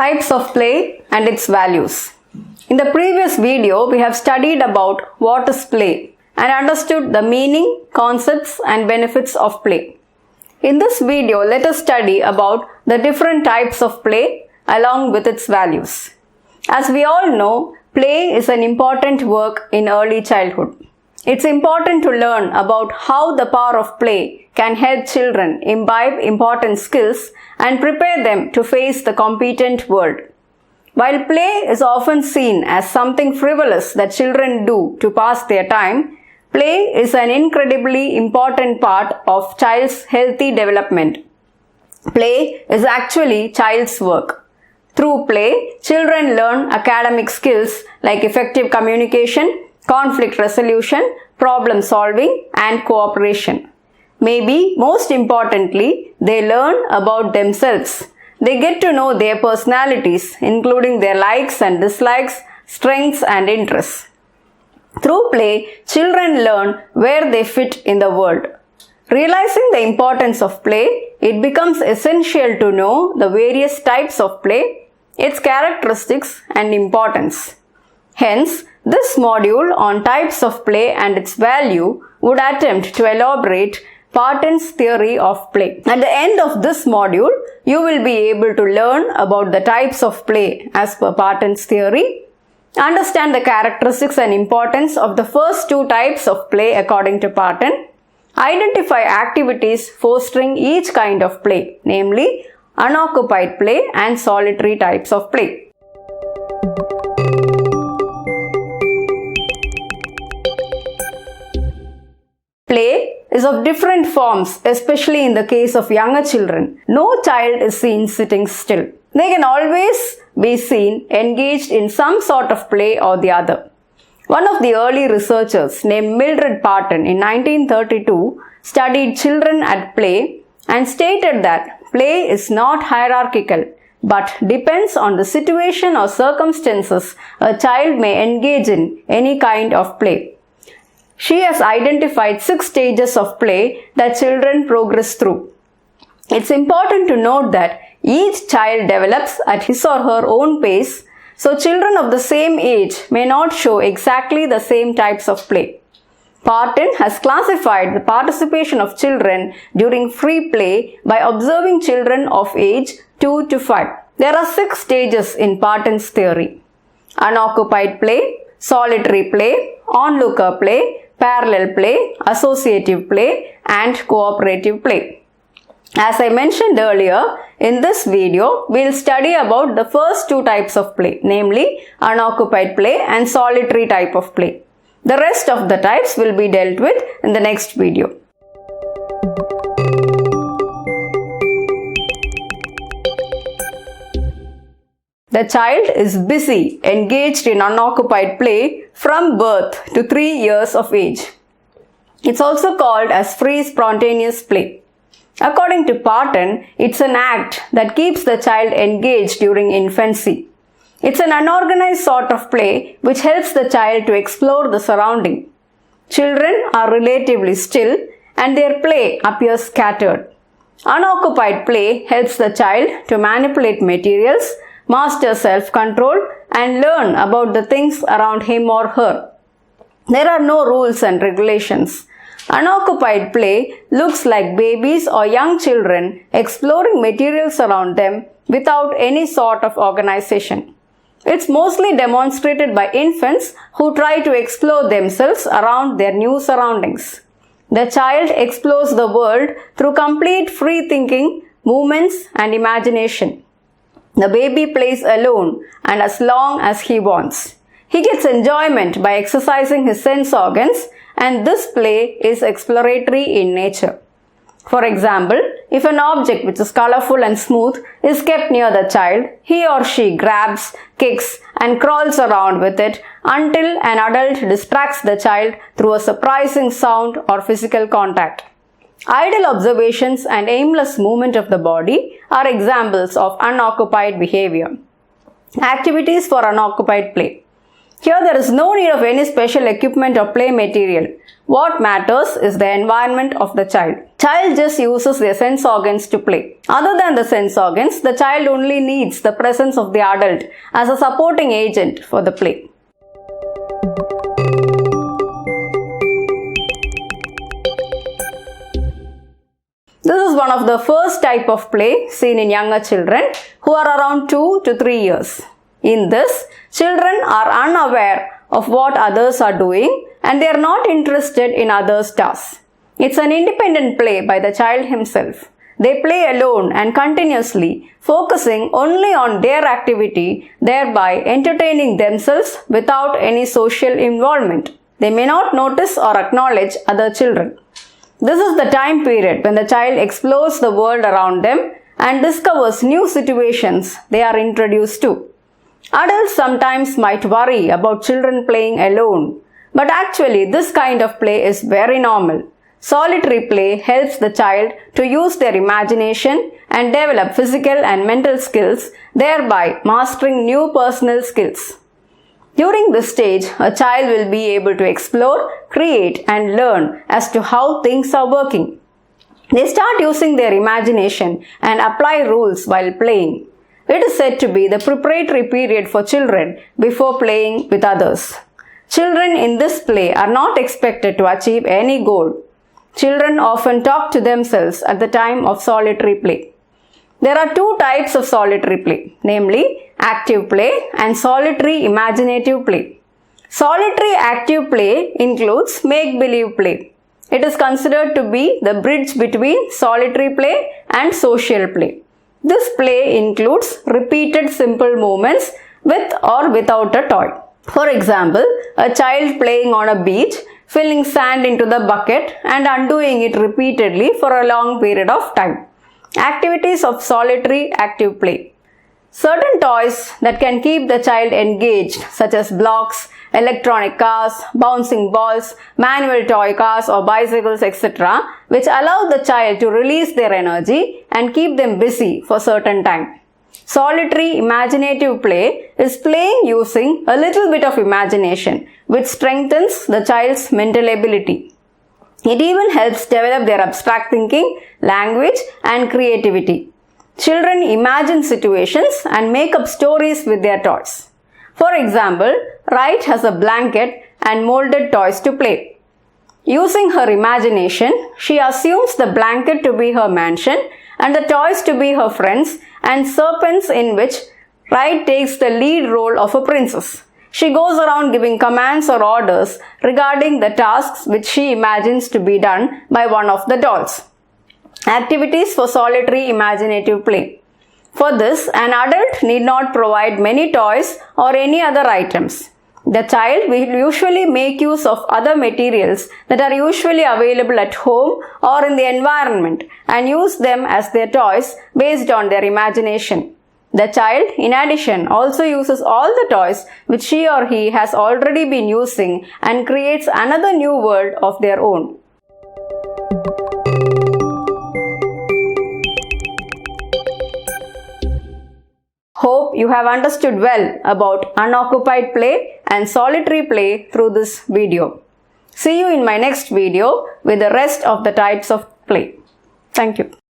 Types of play and its values. In the previous video, we have studied about what is play and understood the meaning, concepts and benefits of play. In this video, let us study about the different types of play along with its values. As we all know, play is an important work in early childhood. It's important to learn about how the power of play can help children imbibe important skills and prepare them to face the competent world. While play is often seen as something frivolous that children do to pass their time, play is an incredibly important part of child's healthy development. Play is actually child's work. Through play, children learn academic skills like effective communication, conflict resolution, problem solving, and cooperation. Maybe most importantly, they learn about themselves. They get to know their personalities, including their likes and dislikes, strengths and interests. Through play, children learn where they fit in the world. Realizing the importance of play, it becomes essential to know the various types of play, its characteristics and importance. Hence, this module on types of play and its value would attempt to elaborate Parton's theory of play. At the end of this module, you will be able to learn about the types of play as per Parton's theory, understand the characteristics and importance of the first two types of play according to Parton, identify activities fostering each kind of play, namely unoccupied play and solitary types of play. Play is of different forms, especially in the case of younger children. No child is seen sitting still. They can always be seen engaged in some sort of play or the other. One of the early researchers named Mildred Parton in 1932 studied children at play and stated that play is not hierarchical but depends on the situation or circumstances a child may engage in any kind of play. She has identified 6 stages of play that children progress through. It's important to note that each child develops at his or her own pace, so children of the same age may not show exactly the same types of play. Parton has classified the participation of children during free play by observing children of age 2 to 5. There are 6 stages in Parton's theory: unoccupied play, solitary play, onlooker play, parallel play, associative play, and cooperative play. As I mentioned earlier, in this video, we'll study about the first 2 types of play, namely unoccupied play and solitary type of play. The rest of the types will be dealt with in the next video. The child is busy, engaged in unoccupied play from birth to 3 years of age. It's also called as free spontaneous play. According to Parton, it's an act that keeps the child engaged during infancy. It's an unorganized sort of play which helps the child to explore the surrounding. Children are relatively still and their play appears scattered. Unoccupied play helps the child to manipulate materials, master self-control and learn about the things around him or her. There are no rules and regulations. Unoccupied play looks like babies or young children exploring materials around them without any sort of organization. It's mostly demonstrated by infants who try to explore themselves around their new surroundings. The child explores the world through complete free thinking, movements and imagination. The baby plays alone and as long as he wants. He gets enjoyment by exercising his sense organs, and this play is exploratory in nature. For example, if an object which is colorful and smooth is kept near the child, he or she grabs, kicks and crawls around with it until an adult distracts the child through a surprising sound or physical contact. Idle observations and aimless movement of the body are examples of unoccupied behavior. Activities for unoccupied play. Here there is no need of any special equipment or play material. What matters is the environment of the child. Child just uses their sense organs to play. Other than the sense organs, the child only needs the presence of the adult as a supporting agent for the play. This is one of the first type of play seen in younger children who are around 2 to 3 years. In this, children are unaware of what others are doing and they are not interested in others' tasks. It's an independent play by the child himself. They play alone and continuously, focusing only on their activity, thereby entertaining themselves without any social involvement. They may not notice or acknowledge other children. This is the time period when the child explores the world around them and discovers new situations they are introduced to. Adults sometimes might worry about children playing alone, but actually this kind of play is very normal. Solitary play helps the child to use their imagination and develop physical and mental skills, thereby mastering new personal skills. During this stage, a child will be able to explore, create and learn as to how things are working. They start using their imagination and apply rules while playing. It is said to be the preparatory period for children before playing with others. Children in this play are not expected to achieve any goal. Children often talk to themselves at the time of solitary play. There are two types of solitary play, namely active play and solitary imaginative play. Solitary active play includes make-believe play. It is considered to be the bridge between solitary play and social play. This play includes repeated simple movements with or without a toy. For example, a child playing on a beach, filling sand into the bucket and undoing it repeatedly for a long period of time. Activities of solitary active play. Certain toys that can keep the child engaged, such as blocks, electronic cars, bouncing balls, manual toy cars or bicycles, etc., which allow the child to release their energy and keep them busy for certain time. Solitary imaginative play is playing using a little bit of imagination, which strengthens the child's mental ability. It even helps develop their abstract thinking, language, and creativity. Children imagine situations and make up stories with their toys. For example, Wright has a blanket and molded toys to play. Using her imagination, she assumes the blanket to be her mansion and the toys to be her friends and serpents, in which Wright takes the lead role of a princess. She goes around giving commands or orders regarding the tasks which she imagines to be done by one of the dolls. Activities for solitary imaginative play. For this, an adult need not provide many toys or any other items. The child will usually make use of other materials that are usually available at home or in the environment and use them as their toys based on their imagination. The child, in addition, also uses all the toys which she or he has already been using and creates another new world of their own. Hope you have understood well about unoccupied play and solitary play through this video. See you in my next video with the rest of the types of play. Thank you.